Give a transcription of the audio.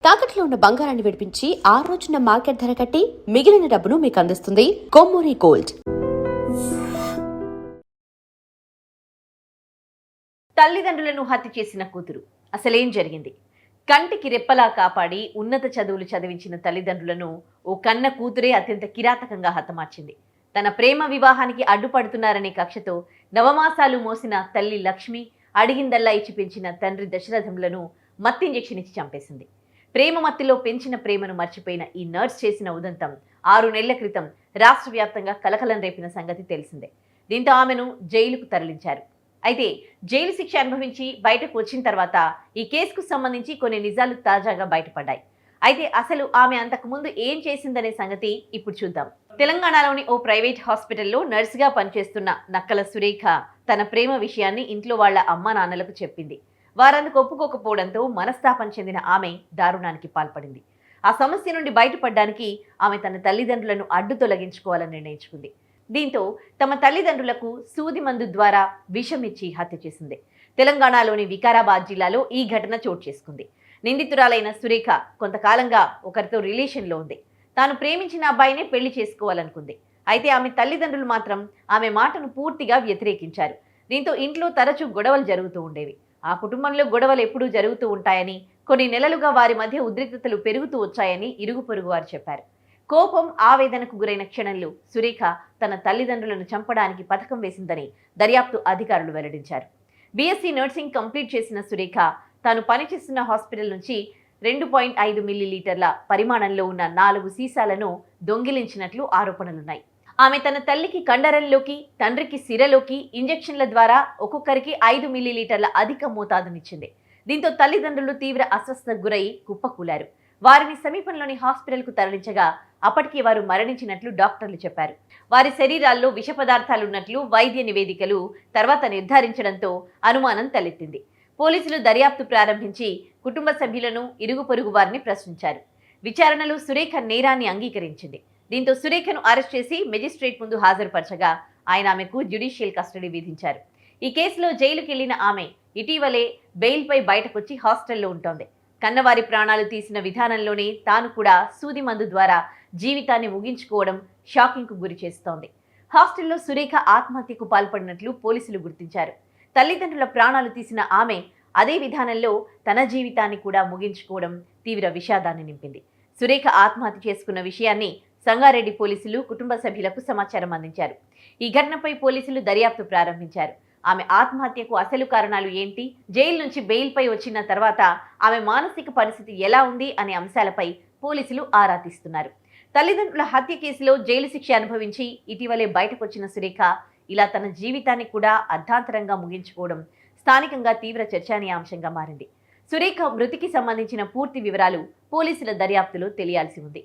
తాకట్లో ఉన్న బంగారాన్ని విడిపించి ఆ రోజున మార్కెట్ ధర కట్టి మిగిలిన డబ్బును మీకు అందిస్తుంది కొమ్మూరి గోల్డ్. తల్లిదండ్రులను హత్య చేసిన కూతురు అసలేం జరిగింది? కంటికి రెప్పలా కాపాడి ఉన్నత చదువులు చదివించిన తల్లిదండ్రులను ఓ కన్న కూతురే అత్యంత కిరాతకంగా హతమార్చింది. తన ప్రేమ వివాహానికి అడ్డుపడుతున్నారనే కక్షతో నవమాసాలు మోసిన తల్లి లక్ష్మి, అడిగిందల్లా ఇచ్చి పెంచిన తండ్రి దశరథంలను మత్తు ఇంజెక్షన్ ఇచ్చి చంపేసింది. ప్రేమ మత్తులో పెంచిన ప్రేమను మర్చిపోయిన ఈ నర్స్ చేసిన ఉదంతం 6 నెలల క్రితం రాష్ట్ర వ్యాప్తంగా కలకలం రేపిన సంగతి తెలిసిందే. దీంతో ఆమెను జైలుకు తరలించారు. అయితే జైలు శిక్ష అనుభవించి బయటకు వచ్చిన తర్వాత ఈ కేసుకు సంబంధించి కొన్ని నిజాలు తాజాగా బయటపడ్డాయి. అయితే అసలు ఆమె అంతకుముందు ఏం చేసిందనే సంగతి ఇప్పుడు చూద్దాం. తెలంగాణలోని ఓ ప్రైవేట్ హాస్పిటల్లో నర్సుగా పనిచేస్తున్న నక్కల సురేఖ తన ప్రేమ విషయాన్ని ఇంట్లో వాళ్ల అమ్మా నాన్నలకు చెప్పింది. వారందుకు ఒప్పుకోకపోవడంతో మనస్తాపం చెందిన ఆమె దారుణానికి పాల్పడింది. ఆ సమస్య నుండి బయటపడడానికి ఆమె తన తల్లిదండ్రులను అడ్డు తొలగించుకోవాలని నిర్ణయించుకుంది. దీంతో తమ తల్లిదండ్రులకు సూది మందు ద్వారా విషం ఇచ్చి హత్య చేసింది. తెలంగాణలోని వికారాబాద్ జిల్లాలో ఈ ఘటన చోటు చేసుకుంది. నిందితురాలైన సురేఖ కొంతకాలంగా ఒకరితో రిలేషన్లో ఉంది. తాను ప్రేమించిన అబ్బాయినే పెళ్లి చేసుకోవాలనుకుంది. అయితే ఆమె తల్లిదండ్రులు మాత్రం ఆమె మాటను పూర్తిగా వ్యతిరేకించారు. దీంతో ఇంట్లో తరచూ గొడవలు జరుగుతూ ఉండేవి. ఆ కుటుంబంలో గొడవలు ఎప్పుడూ జరుగుతూ ఉంటాయని, కొన్ని నెలలుగా వారి మధ్య ఉద్రిక్తతలు పెరుగుతూ వచ్చాయని ఇరుగు పొరుగు వారు చెప్పారు. కోపం, ఆవేదనకు గురైన క్షణంలో సురేఖ తన తల్లిదండ్రులను చంపడానికి పథకం వేసిందని దర్యాప్తు అధికారులు వెల్లడించారు. బీఎస్సీ నర్సింగ్ కంప్లీట్ చేసిన సురేఖ తాను పనిచేస్తున్న హాస్పిటల్ నుంచి 2.5 మిల్లీలీటర్ల పరిమాణంలో ఉన్న 4 సీసాలను దొంగిలించినట్లు ఆరోపణలున్నాయి. ఆమె తన తల్లికి కండరంలోకి, తండ్రికి సిరలోకి ఇంజెక్షన్ల ద్వారా ఒక్కొక్కరికి 5 మిల్లీలీటర్ల అధిక మోతాదునిచ్చింది. దీంతో తల్లిదండ్రులు తీవ్ర అస్వస్థతకు గురై కుప్పకూలారు. వారిని సమీపంలోని హాస్పిటల్కు తరలించగా అప్పటికే వారు మరణించినట్లు డాక్టర్లు చెప్పారు. వారి శరీరాల్లో విష పదార్థాలున్నట్లు వైద్య నివేదికలు తర్వాత నిర్ధారించడంతో అనుమానం తలెత్తింది. పోలీసులు దర్యాప్తు ప్రారంభించి కుటుంబ సభ్యులను, ఇరుగు పొరుగు వారిని ప్రశ్నించారు. విచారణలో సురేఖ నేరాన్ని అంగీకరించింది. దీంతో సురేఖను అరెస్ట్ చేసి మెజిస్ట్రేట్ ముందు హాజరుపరచగా ఆయన ఆమెకు జ్యుడిషియల్ కస్టడీ విధించారు. ఈ కేసులో జైలుకి వెళ్లిన ఆమె ఇటీవలే బెయిల్పై బయటకొచ్చి హాస్టల్లో ఉంటోంది. కన్నవారి ప్రాణాలు తీసిన విధానంలోనే తాను కూడా సూది మందు ద్వారా జీవితాన్ని ముగించుకోవడం షాకింగ్కు గురి చేస్తోంది. హాస్టల్లో సురేఖ ఆత్మహత్యకు పాల్పడినట్లు పోలీసులు గుర్తించారు. తల్లిదండ్రుల ప్రాణాలు తీసిన ఆమె అదే విధానంలో తన జీవితాన్ని కూడా ముగించుకోవడం తీవ్ర విషాదాన్ని నింపింది. సురేఖ ఆత్మహత్య చేసుకున్న విషయాన్ని సంగారెడ్డి పోలీసులు కుటుంబ సభ్యులకు సమాచారం అందించారు. ఈ ఘటనపై పోలీసులు దర్యాప్తు ప్రారంభించారు. ఆమె ఆత్మహత్యకు అసలు కారణాలు ఏంటి, జైలు నుంచి బెయిల్పై వచ్చిన తర్వాత ఆమె మానసిక పరిస్థితి ఎలా ఉంది అనే అంశాలపై పోలీసులు ఆరా తీస్తున్నారు. తల్లిదండ్రుల హత్య కేసులో జైలు శిక్ష అనుభవించి ఇటీవలే బయటకొచ్చిన సురేఖ ఇలా తన జీవితాన్ని కూడా అర్ధాంతరంగా ముగించుకోవడం స్థానికంగా తీవ్ర చర్చనీయాంశంగా మారింది. సురేఖ మృతికి సంబంధించిన పూర్తి వివరాలు పోలీసుల దర్యాప్తులో తెలియాల్సి ఉంది.